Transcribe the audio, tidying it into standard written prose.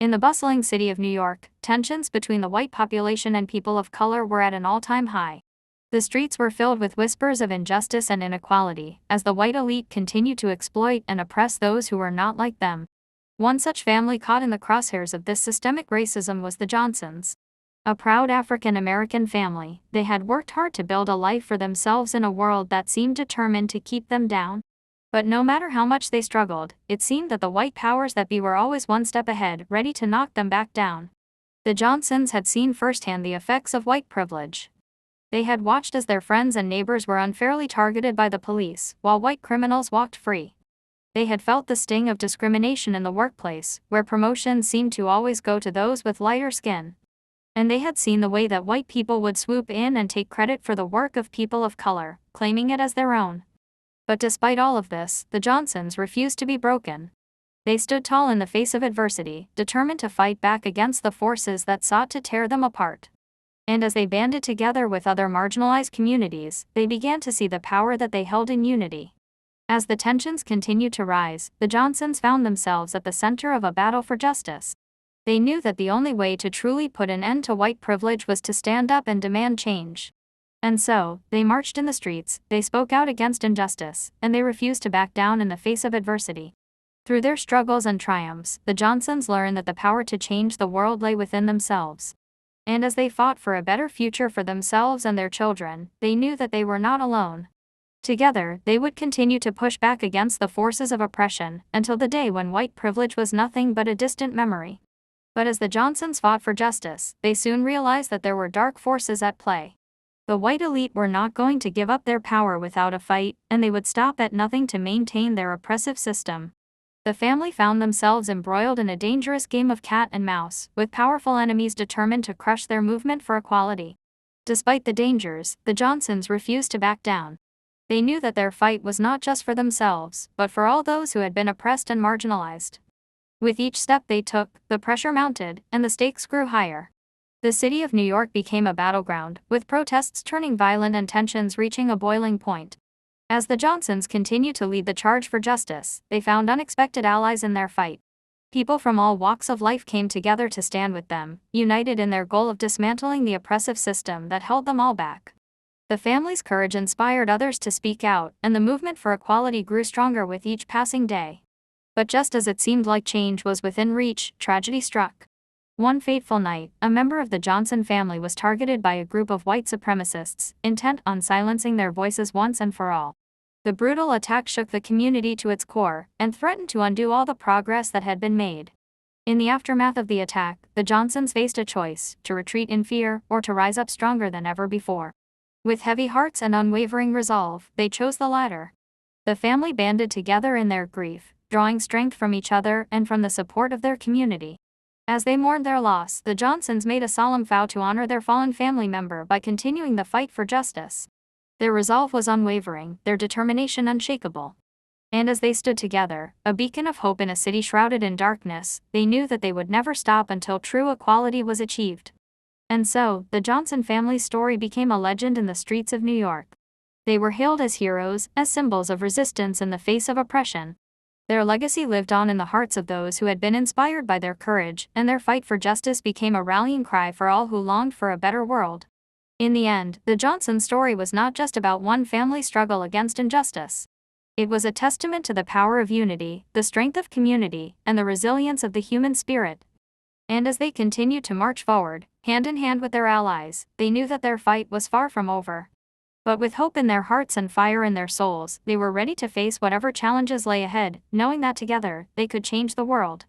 In the bustling city of New York, tensions between the white population and people of color were at an all-time high. The streets were filled with whispers of injustice and inequality, as the white elite continued to exploit and oppress those who were not like them. One such family caught in the crosshairs of this systemic racism was the Johnsons. A proud African-American family, they had worked hard to build a life for themselves in a world that seemed determined to keep them down. But no matter how much they struggled, it seemed that the white powers that be were always one step ahead, ready to knock them back down. The Johnsons had seen firsthand the effects of white privilege. They had watched as their friends and neighbors were unfairly targeted by the police, while white criminals walked free. They had felt the sting of discrimination in the workplace, where promotions seemed to always go to those with lighter skin. And they had seen the way that white people would swoop in and take credit for the work of people of color, claiming it as their own. But despite all of this, the Johnsons refused to be broken. They stood tall in the face of adversity, determined to fight back against the forces that sought to tear them apart. And as they banded together with other marginalized communities, they began to see the power that they held in unity. As the tensions continued to rise, the Johnsons found themselves at the center of a battle for justice. They knew that the only way to truly put an end to white privilege was to stand up and demand change. And so, they marched in the streets, they spoke out against injustice, and they refused to back down in the face of adversity. Through their struggles and triumphs, the Johnsons learned that the power to change the world lay within themselves. And as they fought for a better future for themselves and their children, they knew that they were not alone. Together, they would continue to push back against the forces of oppression, until the day when white privilege was nothing but a distant memory. But as the Johnsons fought for justice, they soon realized that there were dark forces at play. The white elite were not going to give up their power without a fight, and they would stop at nothing to maintain their oppressive system. The family found themselves embroiled in a dangerous game of cat and mouse, with powerful enemies determined to crush their movement for equality. Despite the dangers, the Johnsons refused to back down. They knew that their fight was not just for themselves, but for all those who had been oppressed and marginalized. With each step they took, the pressure mounted, and the stakes grew higher. The city of New York became a battleground, with protests turning violent and tensions reaching a boiling point. As the Johnsons continued to lead the charge for justice, they found unexpected allies in their fight. People from all walks of life came together to stand with them, united in their goal of dismantling the oppressive system that held them all back. The family's courage inspired others to speak out, and the movement for equality grew stronger with each passing day. But just as it seemed like change was within reach, tragedy struck. One fateful night, a member of the Johnson family was targeted by a group of white supremacists, intent on silencing their voices once and for all. The brutal attack shook the community to its core, and threatened to undo all the progress that had been made. In the aftermath of the attack, the Johnsons faced a choice: to retreat in fear, or to rise up stronger than ever before. With heavy hearts and unwavering resolve, they chose the latter. The family banded together in their grief, drawing strength from each other and from the support of their community. As they mourned their loss, the Johnsons made a solemn vow to honor their fallen family member by continuing the fight for justice. Their resolve was unwavering, their determination unshakable. And as they stood together, a beacon of hope in a city shrouded in darkness, they knew that they would never stop until true equality was achieved. And so, the Johnson family's story became a legend in the streets of New York. They were hailed as heroes, as symbols of resistance in the face of oppression. Their legacy lived on in the hearts of those who had been inspired by their courage, and their fight for justice became a rallying cry for all who longed for a better world. In the end, the Johnson story was not just about one family's struggle against injustice. It was a testament to the power of unity, the strength of community, and the resilience of the human spirit. And as they continued to march forward, hand in hand with their allies, they knew that their fight was far from over. But with hope in their hearts and fire in their souls, they were ready to face whatever challenges lay ahead, knowing that together, they could change the world.